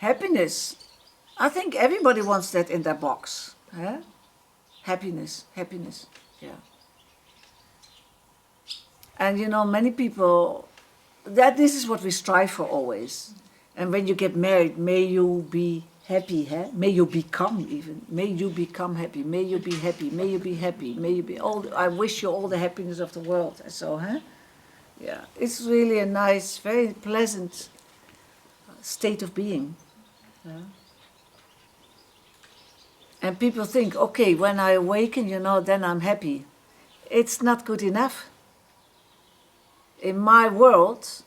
happiness, I think everybody wants that in their box. Huh? Happiness, happiness, yeah. And you know, many people, this is what we strive for always. And when you get married, may you be happy, huh? May you become even, may you become happy, may you be happy, may you be happy, may you be I wish you all the happiness of the world. So, huh? Yeah, it's really a nice, very pleasant state of being. Yeah. And people think, okay, when I awaken, you know, then I'm happy. It's not good enough. In my world,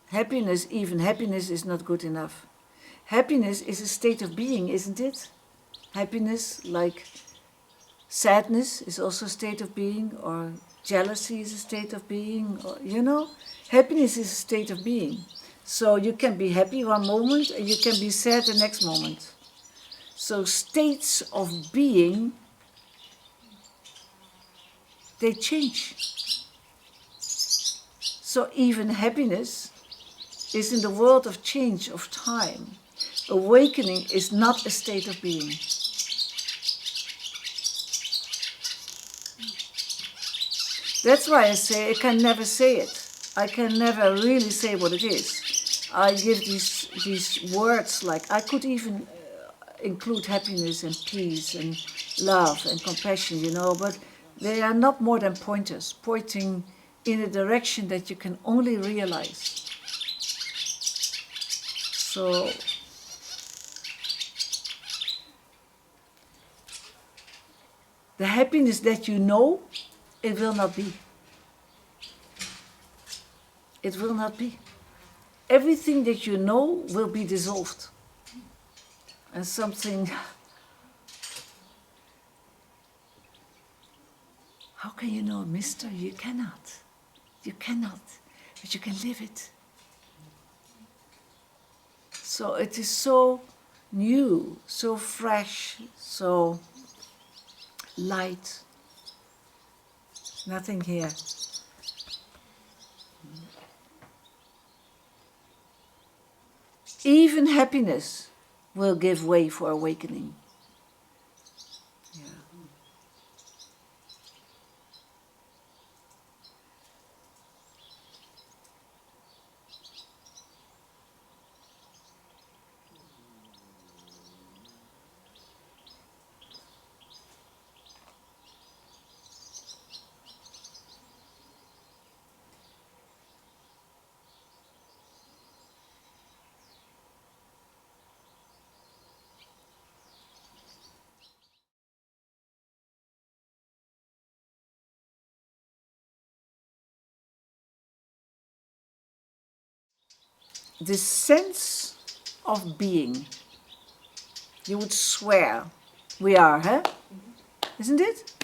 happiness, even happiness, is not good enough. Happiness is a state of being, isn't it? Happiness, like sadness, is also a state of being, or jealousy is a state of being, or, you know, happiness is a state of being. So you can be happy one moment and you can be sad the next moment. So states of being, they change. So even happiness is in the world of change, of time. Awakening is not a state of being. That's why I say I can never say it. I can never really say what it is. I give these words, like I could even include happiness and peace and love and compassion, you know, but they are not more than pointers, pointing in a direction that you can only realize. So the happiness that you know, it will not be. It will not be. Everything that you know will be dissolved. And something, how can you know a mystery? You cannot. You cannot, but you can live it. So it is so new, so fresh, so light. Nothing here. Even happiness will give way for awakening. Yeah. The sense of being, you would swear we are, huh? Isn't it?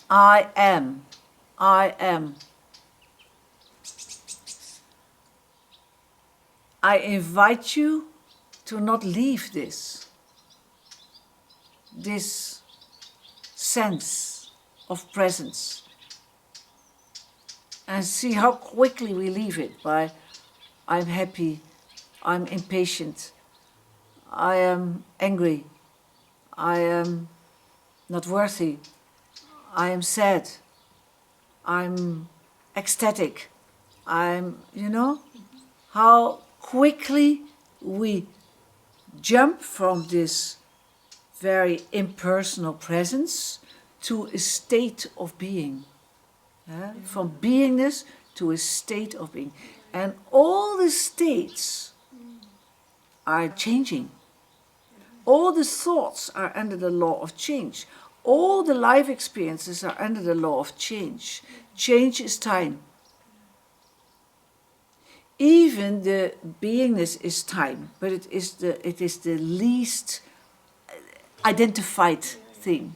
I am. I am. I invite you to not leave this sense of presence. And see how quickly we leave it by, I'm happy, I'm impatient, I am angry, I am not worthy, I am sad, I'm ecstatic, I'm, you know, how quickly we jump from this very impersonal presence to a state of being. From beingness to a state of being. And all the states are changing. All the thoughts are under the law of change. All the life experiences are under the law of change. Change is time. Even the beingness is time, but it is the least identified thing.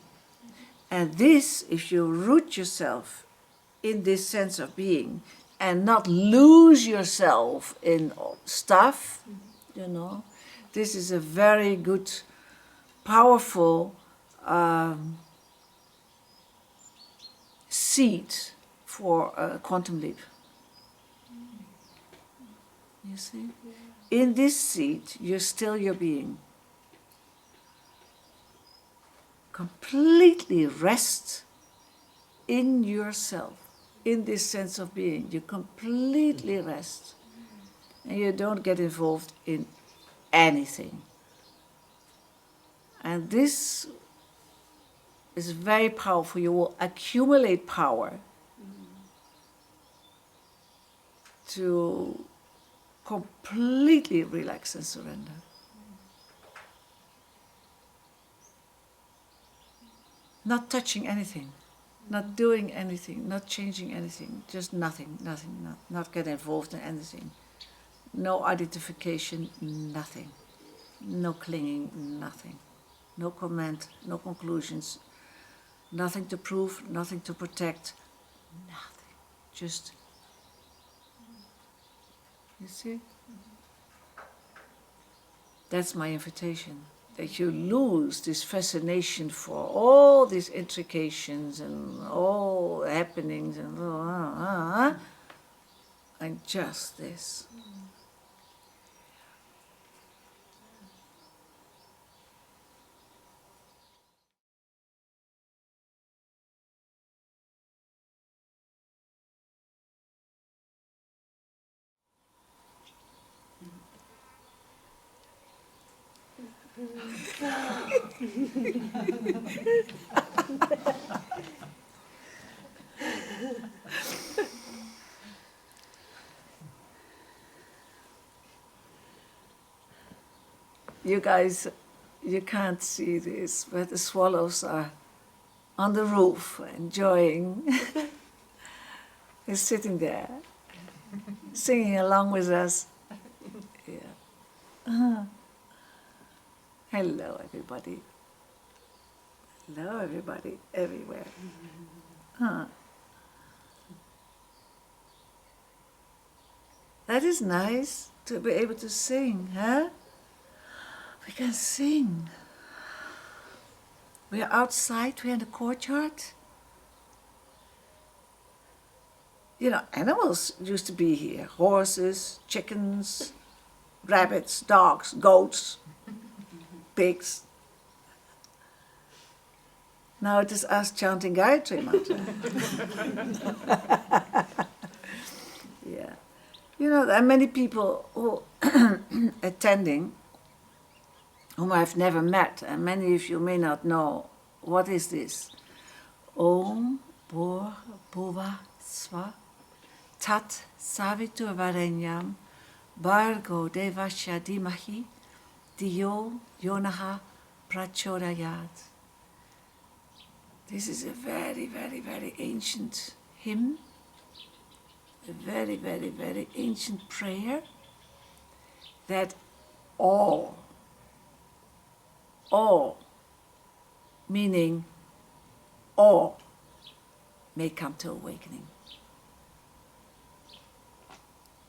And this, if you root yourself in this sense of being and not lose yourself in stuff, you know, this is a very good, powerful seed for a quantum leap. You see? In this seat, you're still your being. Completely rest in yourself, in this sense of being. You completely rest. And you don't get involved in anything. And this is very powerful. You will accumulate power to completely relax and surrender. Not touching anything, not doing anything, not changing anything, just nothing, not get involved in anything. No identification, nothing. No clinging, nothing. No comment, no conclusions, nothing to prove, nothing to protect, nothing. Just, you see? That's my invitation. That you lose this fascination for all these intrications and all happenings and just this. You guys, you can't see this, but the swallows are on the roof enjoying. They're sitting there, singing along with us. Yeah. Hello, everybody. Hello, everybody, everywhere. That is nice to be able to sing, huh? We can sing. We are outside, we're in the courtyard. You know, animals used to be here. Horses, chickens, rabbits, dogs, goats, pigs. Now it is us chanting Gayatri mantra. Yeah. You know, there are many people who attending whom I've never met, and many of you may not know. What is this? Om Bhur Bhuva Sva Tat Savitur Varenyam Bhargo Devasya Dhimahi Diyo Yonaha Prachodayat. This is a very, very, very ancient hymn, a very, very, very ancient prayer that all, meaning all, may come to awakening.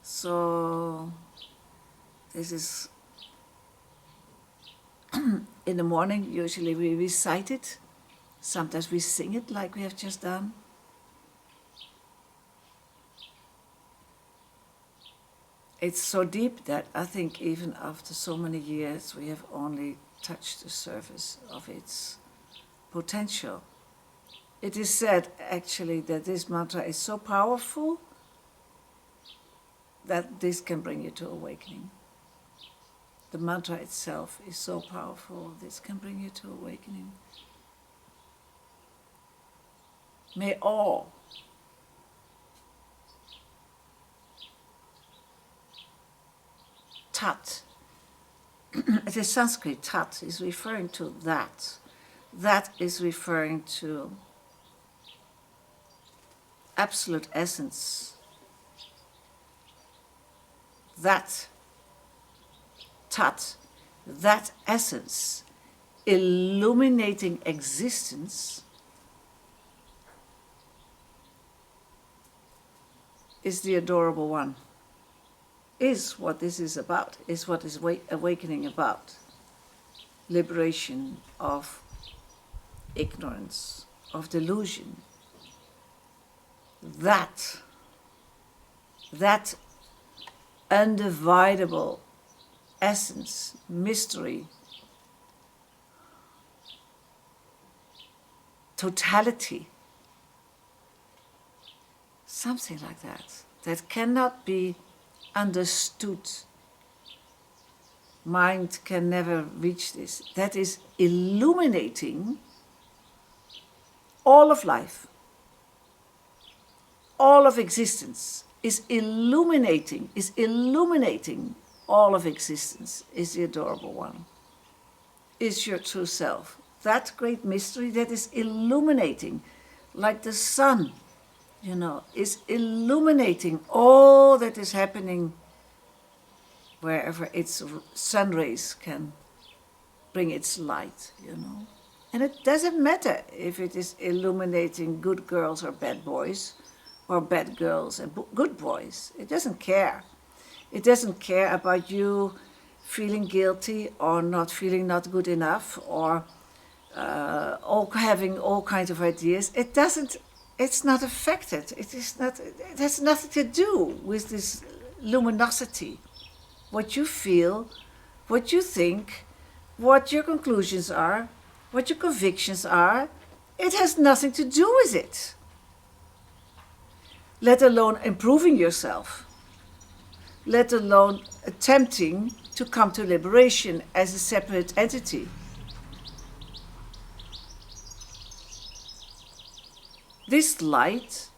So this is in the morning. Usually we recite it. Sometimes we sing it like we have just done. It's so deep that I think even after so many years we have only touched the surface of its potential. It is said actually that this mantra is so powerful that this can bring you to awakening. The mantra itself is so powerful, this can bring you to awakening. May all tat, it is Sanskrit, tat is referring to that. That is referring to absolute essence. That tat, that essence, illuminating existence, is the adorable one, is what this is about, is what is awakening about. Liberation of ignorance, of delusion. That undividable essence, mystery, totality. Something like that, that cannot be understood. Mind can never reach this. That is illuminating all of life, all of existence, is illuminating all of existence, is the adorable one, is your true self. That great mystery that is illuminating, like the sun, is illuminating all that is happening wherever its sun rays can bring its light, And it doesn't matter if it is illuminating good girls or bad boys, or bad girls and good boys. It doesn't care. It doesn't care about you feeling guilty or not feeling not good enough or having all kinds of ideas. It doesn't. It's not affected. It has nothing to do with this luminosity. What you feel, what you think, what your conclusions are, what your convictions are, it has nothing to do with it. Let alone improving yourself. Let alone attempting to come to liberation as a separate entity. This light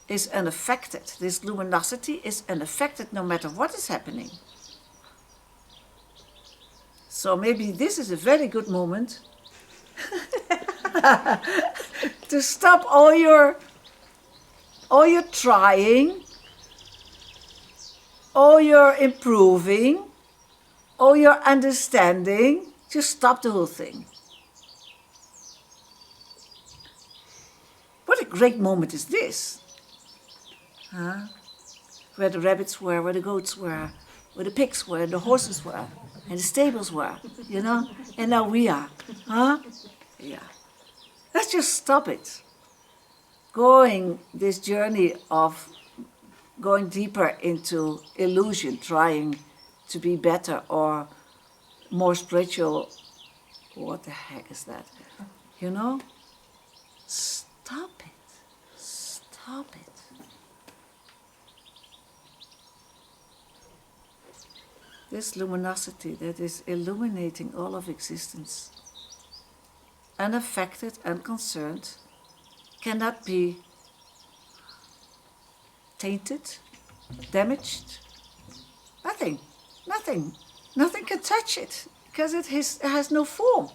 is unaffected. This luminosity is unaffected no matter what is happening. So maybe this is a very good moment to stop all your trying, all your improving, all your understanding. Just stop the whole thing. What a great moment is this? Where the rabbits were, where the goats were, where the pigs were, the horses were, and the stables were, And now we are, Yeah. Let's just stop it. Going this journey of going deeper into illusion, trying to be better or more spiritual. What the heck is that? Stop it. Stop it. This luminosity that is illuminating all of existence, unaffected, unconcerned, cannot be tainted, damaged. Nothing can touch it because it has no form.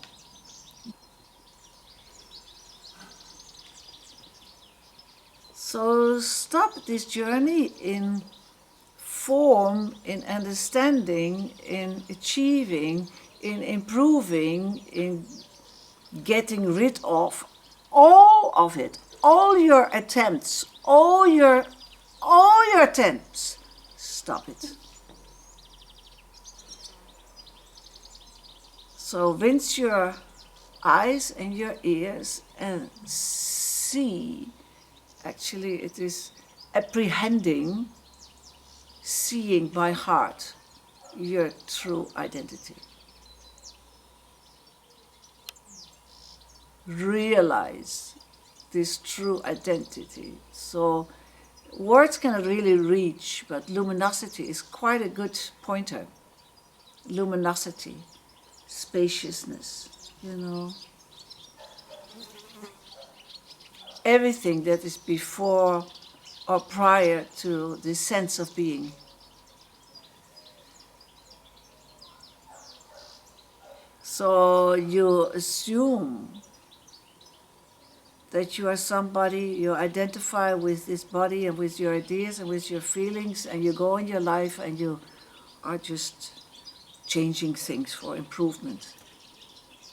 So stop this journey in form, in understanding, in achieving, in improving, in getting rid of all of it, all your attempts, all your attempts. Stop it. So rinse your eyes and your ears and see. Actually, it is apprehending, seeing by heart your true identity. Realize this true identity. So words cannot really reach, but luminosity is quite a good pointer. Luminosity, spaciousness, Everything that is before or prior to the sense of being. So you assume that you are somebody, you identify with this body and with your ideas and with your feelings, and you go in your life and you are just changing things for improvement.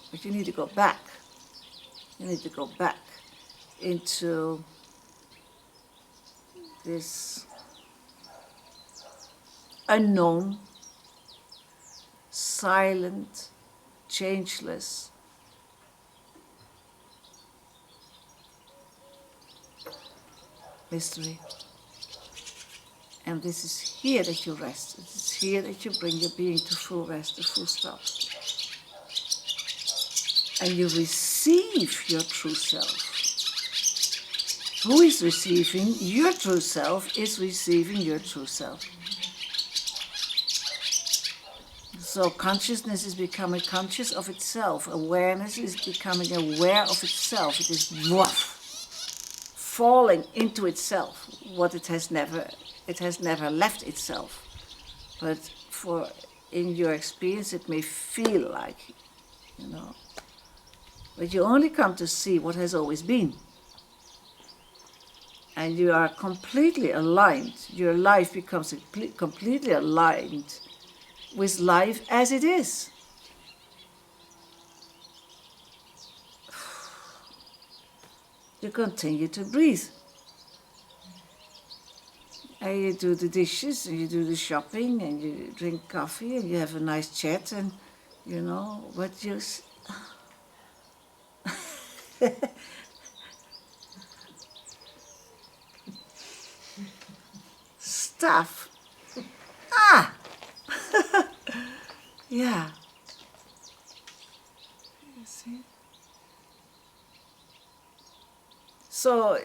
But you need to go back. You need to go back into this unknown, silent, changeless, mystery. And this is here that you rest. It is here that you bring your being to full rest, to full stop. And you receive your true self. Who is receiving? Your true self is receiving your true self. So consciousness is becoming conscious of itself. Awareness is becoming aware of itself. It is falling into itself. What it has never left itself. But in your experience, it may feel like, But you only come to see what has always been. And you are completely aligned. Your life becomes completely aligned with life as it is. You continue to breathe. And you do the dishes, and you do the shopping, and you drink coffee, and you have a nice chat, and, but you... Stuff. Yeah. You see? So,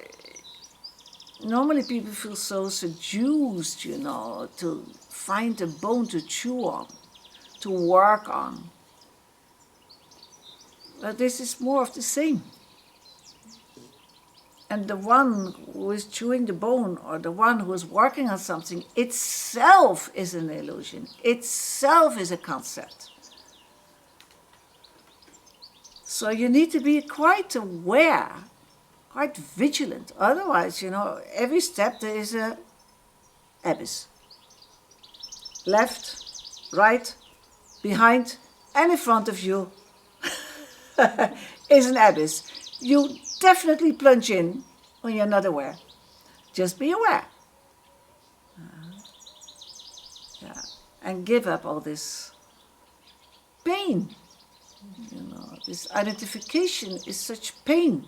normally people feel so seduced, to find a bone to chew on, to work on. But this is more of the same. And the one who is chewing the bone, or the one who is working on something, itself is an illusion. Itself is a concept. So you need to be quite aware, quite vigilant. Otherwise, every step there is an abyss. Left, right, behind, and in front of you is an abyss. You definitely plunge in when you're not aware. Just be aware. Yeah. And give up all this pain. This identification is such pain.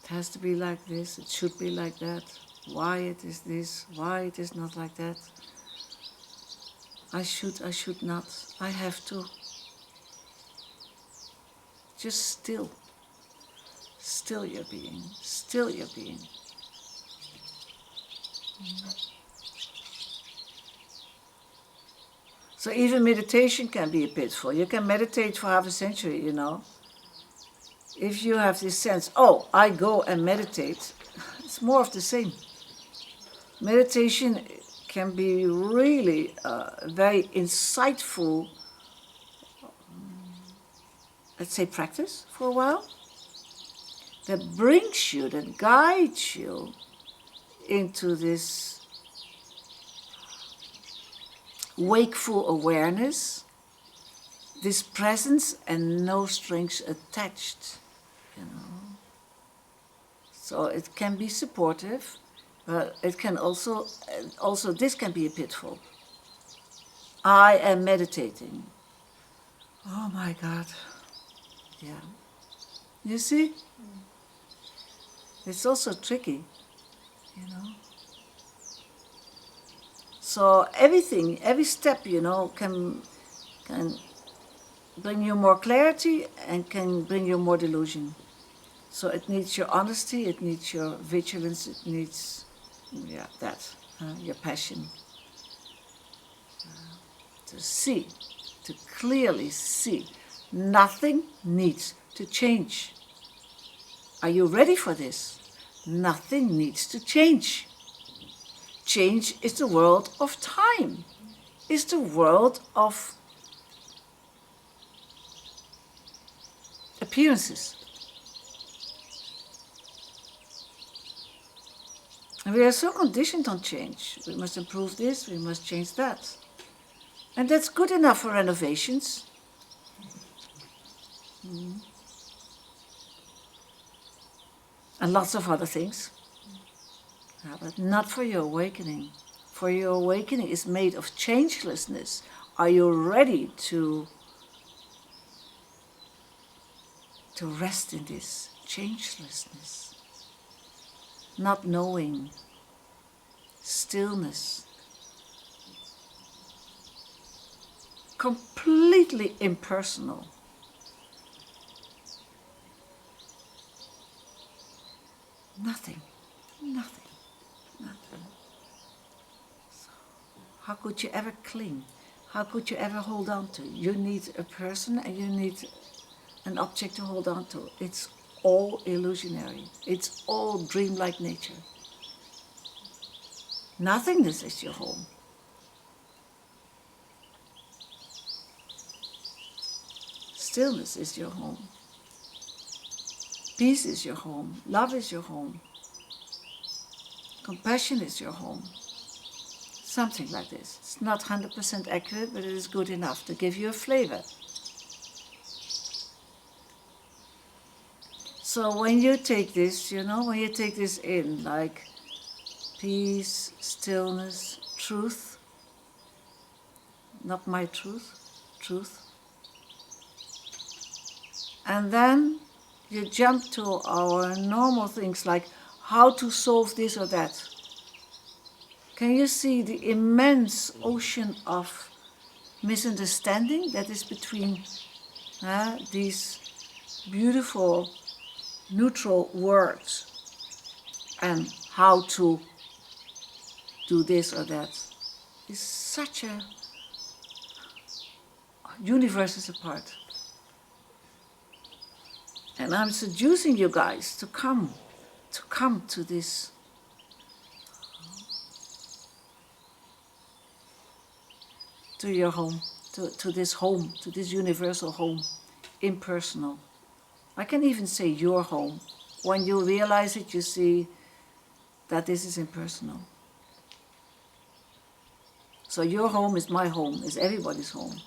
It has to be like this, it should be like that. Why it is this, why it is not like that. I should not, I have to. Just still your being, still your being. So even meditation can be a pitfall. You can meditate for half a century, If you have this sense, I go and meditate, it's more of the same. Meditation can be really very insightful, let's say, practice for a while, that brings you, that guides you into this wakeful awareness, this presence and no strings attached, So it can be supportive, but it can also this can be a pitfall. I am meditating. Oh my God. Yeah. You see? It's also tricky, So every step, can bring you more clarity and can bring you more delusion. So it needs your honesty, it needs your vigilance, it needs, your passion. To clearly see. Nothing needs to change. Are you ready for this? Nothing needs to change. Change is the world of time. It's the world of appearances. And we are so conditioned on change. We must improve this, we must change that. And that's good enough for renovations. And lots of other things. But not for your awakening. For your awakening is made of changelessness. Are you ready to rest in this changelessness? Not knowing, stillness, completely impersonal. Nothing, nothing, nothing. So how could you ever cling? How could you ever hold on to? You need a person and you need an object to hold on to. It's all illusionary. It's all dreamlike nature. Nothingness is your home. Stillness is your home. Peace is your home. Love is your home. Compassion is your home. Something like this. It's not 100% accurate, but it is good enough to give you a flavor. So when you take this, when you take this in, like peace, stillness, truth, not my truth, truth. And then you jump to our normal things like how to solve this or that. Can you see the immense ocean of misunderstanding that is between these beautiful neutral words and how to do this or that? Is such a universe apart. And I'm seducing you guys to come to this to your home, to this universal home, impersonal. I can even say your home. When you realize it, you see that this is impersonal. So your home is my home, is everybody's home.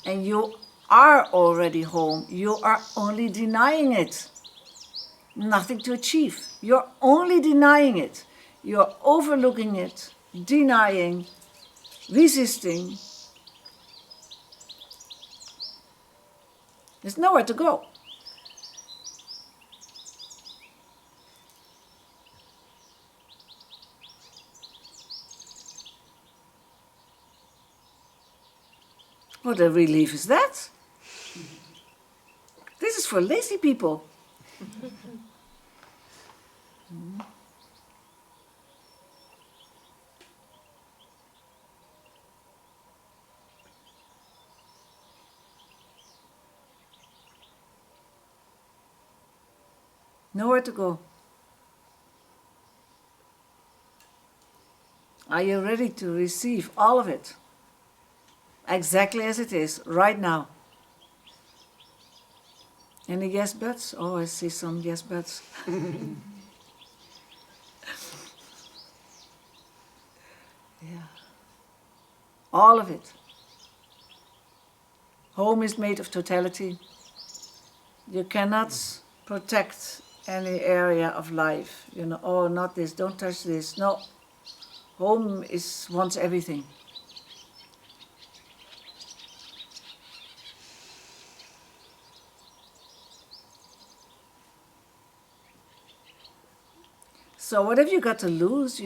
And you are already home. You are only denying it. Nothing to achieve. You're only denying it. You're overlooking it, denying, resisting. There's nowhere to go. What a relief is that? This is for lazy people. Nowhere to go. Are you ready to receive all of it? Exactly as it is, right now. Any yes buts? Oh, I see some yes buts. Yeah. All of it. Home is made of totality. You cannot protect any area of life. Oh, not this, don't touch this. No. Home wants everything. So what have you got to lose,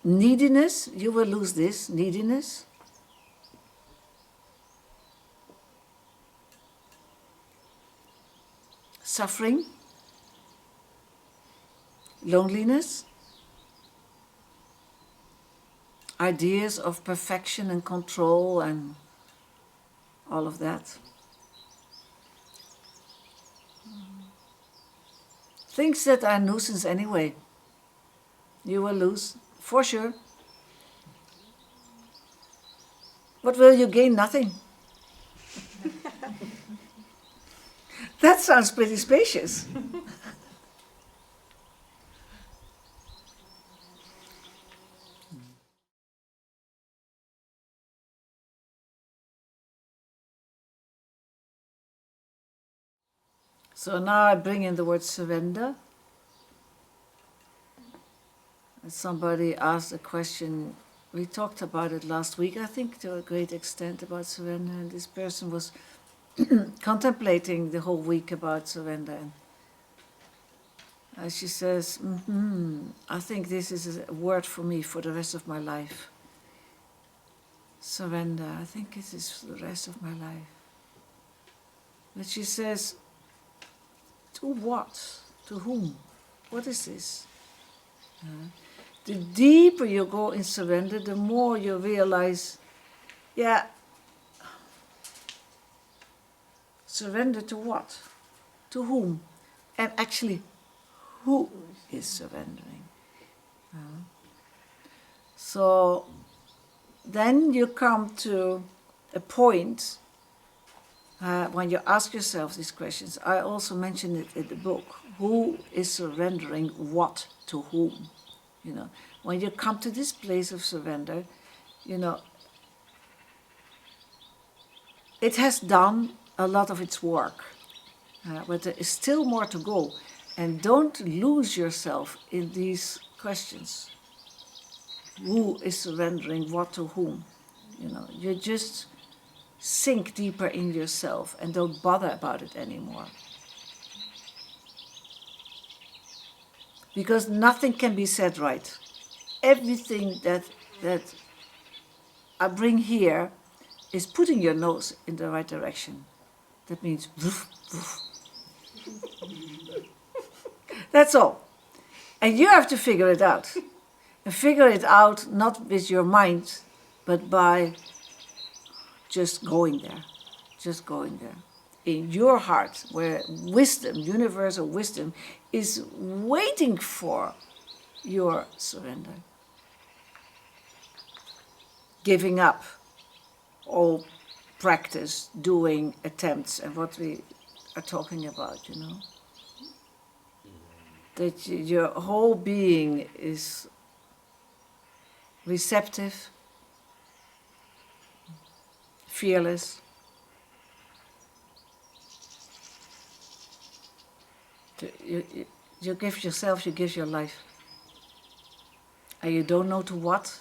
Neediness, you will lose this, neediness. Suffering. Loneliness. Ideas of perfection and control and all of that. Things that are nuisance anyway. You will lose, for sure. What will you gain? Nothing. That sounds pretty spacious. So now I bring in the word surrender. Somebody asked a question, we talked about it last week, I think, to a great extent about surrender, and this person was contemplating the whole week about surrender. And she says, I think this is a word for me for the rest of my life. Surrender, I think it is for the rest of my life. But she says, to what? To whom? What is this? The deeper you go in surrender, the more you realize, yeah, surrender to what? To whom? And actually, who is surrendering? So then you come to a point when you ask yourself these questions. I also mentioned it in the book. Who is surrendering what to whom? You know, when you come to this place of surrender, you know, it has done a lot of its work, but there is still more to go. And don't lose yourself in these questions. Who is surrendering what to whom? You know, you just sink deeper in yourself and don't bother about it anymore. Because nothing can be said right. Everything that I bring here is putting your nose in the right direction. That means woof, woof. That's all. And you have to figure it out. And figure it out not with your mind, but by just going there. Just going there. In your heart, where wisdom, universal wisdom, is waiting for your surrender. Giving up all practice, doing, attempts, and what we are talking about, you know. That your whole being is receptive, fearless. You give yourself, you give your life. And you don't know to what,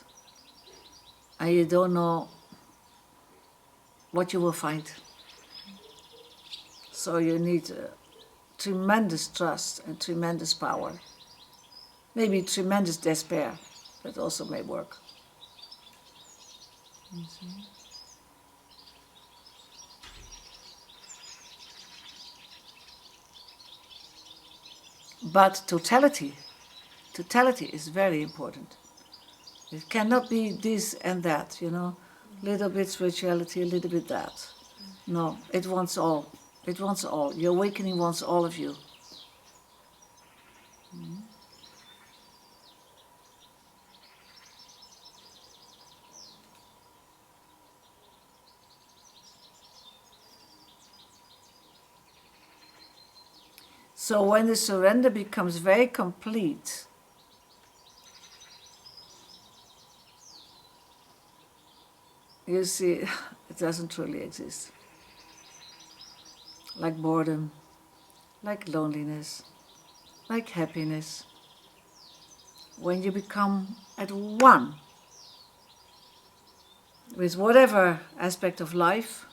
and you don't know what you will find. So you need tremendous trust and tremendous power. Maybe tremendous despair, that also may work. You see? But totality is very important. It cannot be this and that, you know, little bit spirituality, a little bit that. No, it wants all. It wants all. Your awakening wants all of you. So when the surrender becomes very complete, you see, it doesn't really exist. Like boredom, like loneliness, like happiness. When you become at one with whatever aspect of life,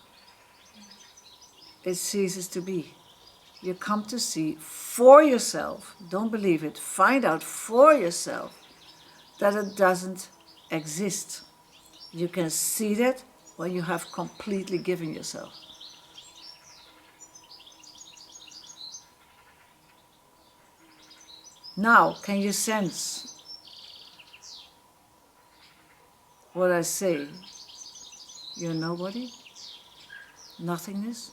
it ceases to be. You come to see for yourself, don't believe it, find out for yourself that it doesn't exist. You can see that when you have completely given yourself. Now, can you sense what I say? You're nobody, nothingness.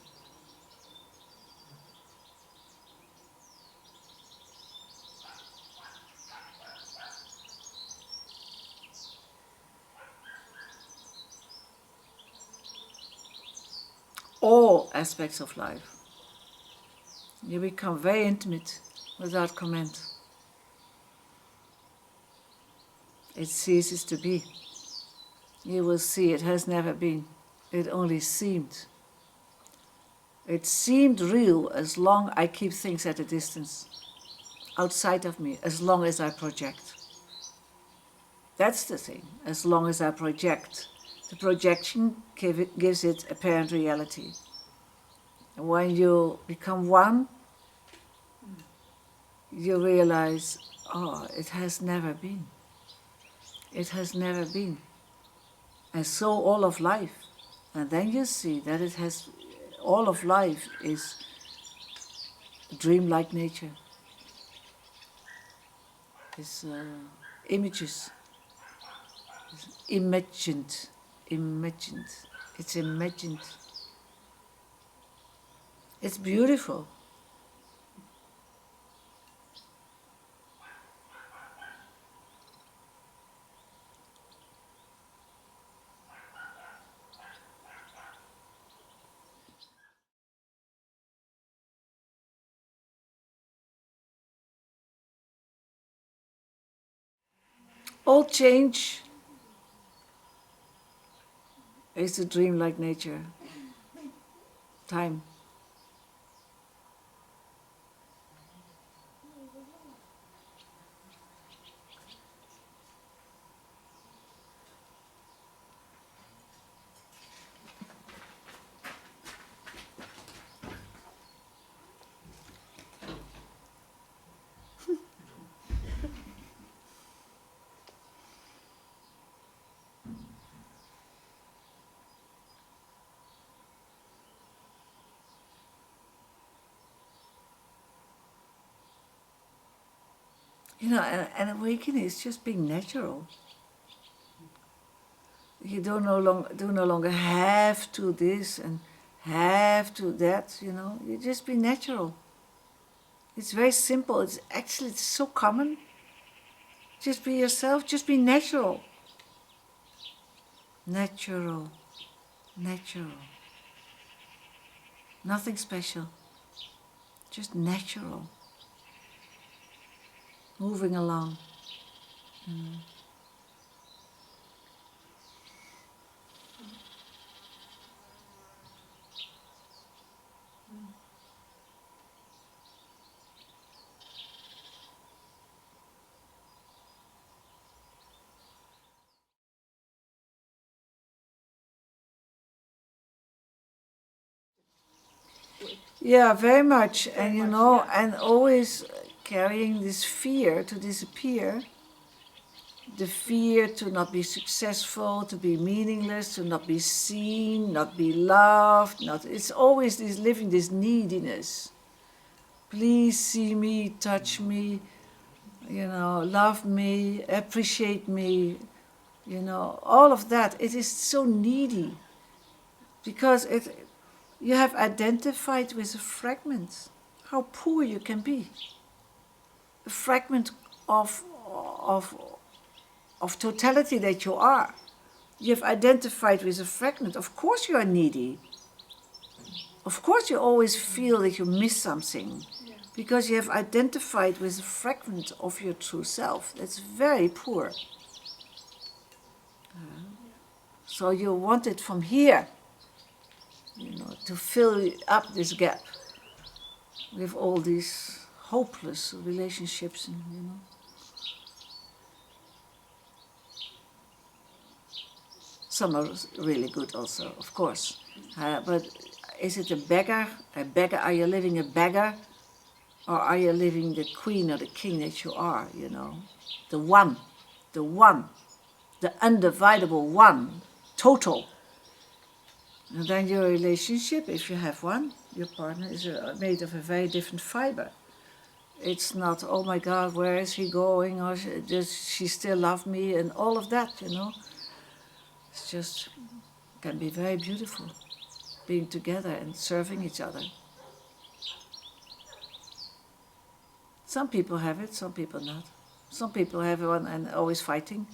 All aspects of life. You become very intimate without comment. It ceases to be. You will see it has never been. It only seemed. It seemed real as long as I keep things at a distance, outside of me, as long as I project. That's the thing. As long as I project, the projection gives it apparent reality. And when you become one, you realize, oh, it has never been. It has never been. And so all of life. And then you see that it has, all of life is dreamlike nature. It's images. It's imagined. Imagined. It's imagined. It's beautiful. All change is the dreamlike nature. Time. You know, an awakening is just being natural. You do no longer have to this and have to that, you know. You just be natural. It's very simple. It's so common. Just be yourself, just be natural. Natural. Natural. Nothing special. Just natural. Moving along. Yeah, very much. And you know, and always carrying this fear to disappear. The fear to not be successful, to be meaningless, to not be seen, not be loved. It's always this living this neediness. Please see me, touch me, you know, love me, appreciate me, you know, all of that. It is so needy because you have identified with a fragment. How poor you can be. A fragment of totality that you are. You have identified with a fragment. Of course you are needy. Of course you always feel that you miss something. Because you have identified with a fragment of your true self. That's very poor. So you want it from here, you know, to fill up this gap with all these hopeless relationships, and, you know. Some are really good also, of course. But is it a beggar? A beggar? Are you living a beggar? Or are you living the queen or the king that you are, you know? The one, the undividable one, total. And then your relationship, if you have one, your partner is made of a very different fiber. It's not, oh my God, where is he going? Or does she still love me? And all of that, you know. It's just, can be very beautiful, being together and serving each other. Some people have it, some people not. Some people have one and always fighting.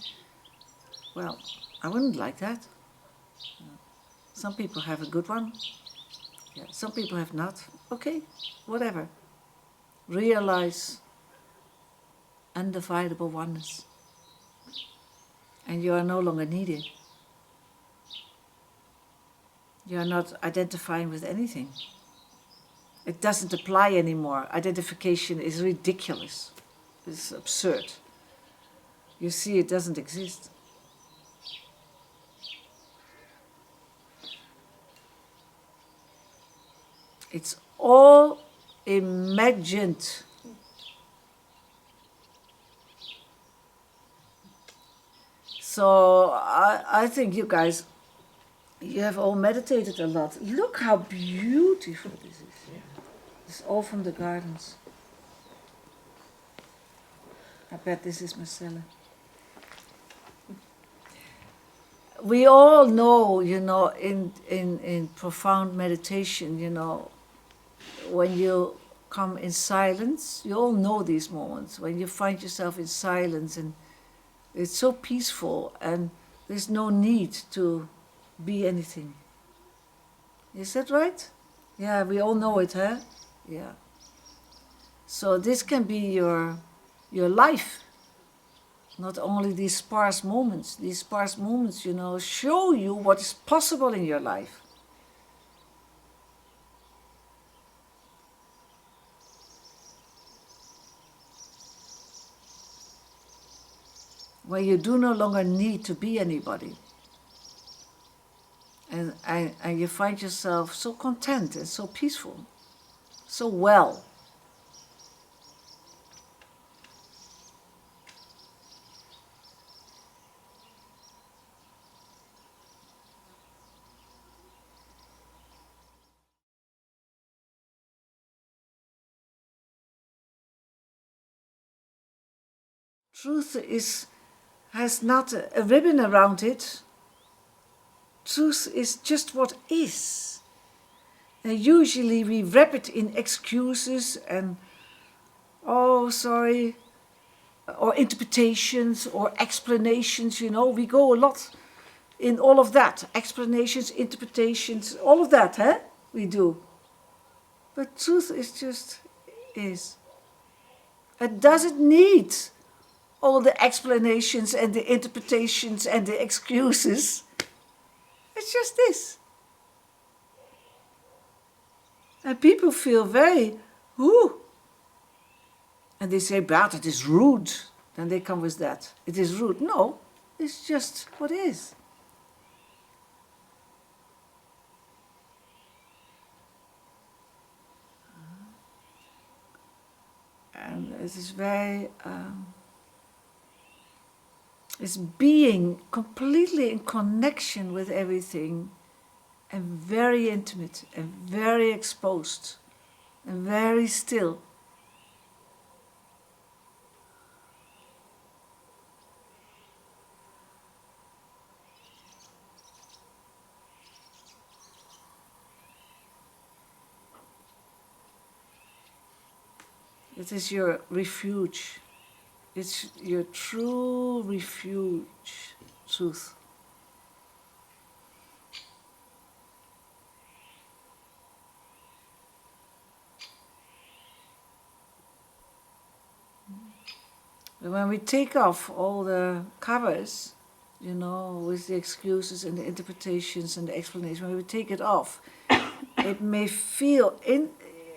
Well, I wouldn't like that. Some people have a good one. Yeah, some people have not. Okay, whatever. Realize undividable oneness. And you are no longer needed. You are not identifying with anything. It doesn't apply anymore. Identification is ridiculous. It's absurd. you see it doesn't exist. It's all imagined. So I think you guys, you have all meditated a lot. Look how beautiful this is. It's all from the gardens. I bet this is Marcella. We all know, in profound meditation, when you come in silence, you all know these moments, when you find yourself in silence and it's so peaceful and there's no need to be anything. Is that right? Yeah, we all know it, huh? Yeah. So this can be your life. Not only these sparse moments. These sparse moments, show you what is possible in your life. Where you do no longer need to be anybody. And you find yourself so content and so peaceful, so well. Truth has not a ribbon around it. Truth is just what is. And usually we wrap it in excuses and, oh, sorry, or interpretations or explanations, we go a lot in all of that. Explanations, interpretations, all of that, we do. But truth is just is. It doesn't need all the explanations and the interpretations and the excuses. It's just this. And people feel very, ooh. And they say, but it is rude. Then they come with that. It is rude. No, it's just what is. And it is very, it's being completely in connection with everything and very intimate and very exposed and very still. It is your refuge. It's your true refuge, truth. And when we take off all the covers, with the excuses and the interpretations and the explanations, when we take it off, it may feel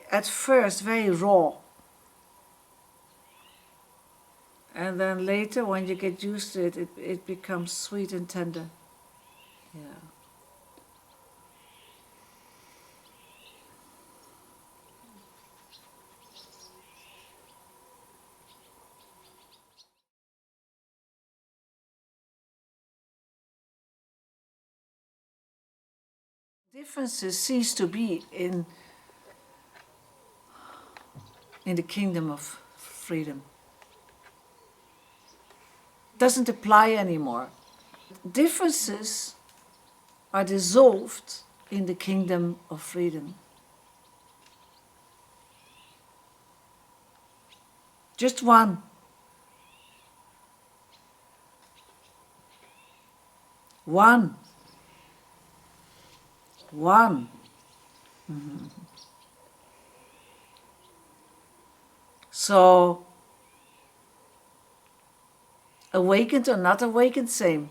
at first very raw. And then later, when you get used to it, it becomes sweet and tender. Yeah. Differences cease to be in the kingdom of freedom. Doesn't apply anymore. Differences are dissolved in the kingdom of freedom. Just one. One. One. Mm-hmm. So, awakened or not awakened, same.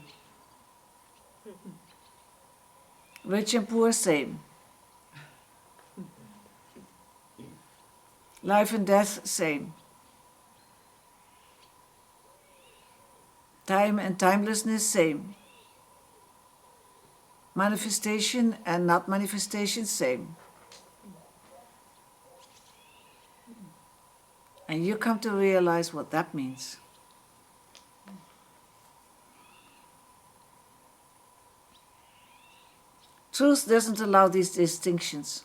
Rich and poor, same. Life and death, same. Time and timelessness, same. Manifestation and not manifestation, same. And you come to realize what that means. Truth doesn't allow these distinctions.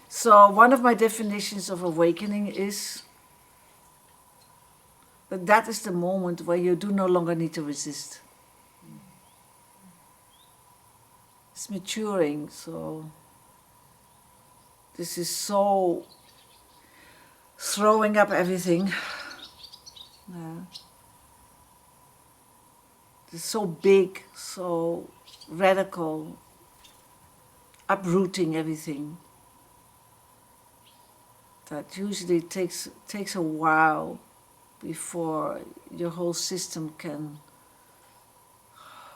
So one of my definitions of awakening is that that is the moment where you do no longer need to resist. It's maturing, so this is so throwing up everything. It's so big, so radical, uprooting everything, that usually takes a while before your whole system can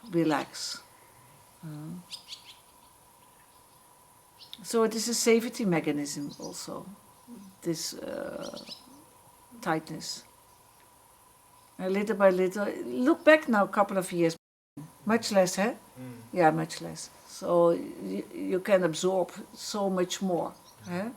relax. So it is a safety mechanism also, this tightness. And little by little, look back now a couple of years, much less, huh? Yeah, much less. So you can absorb so much more. Huh?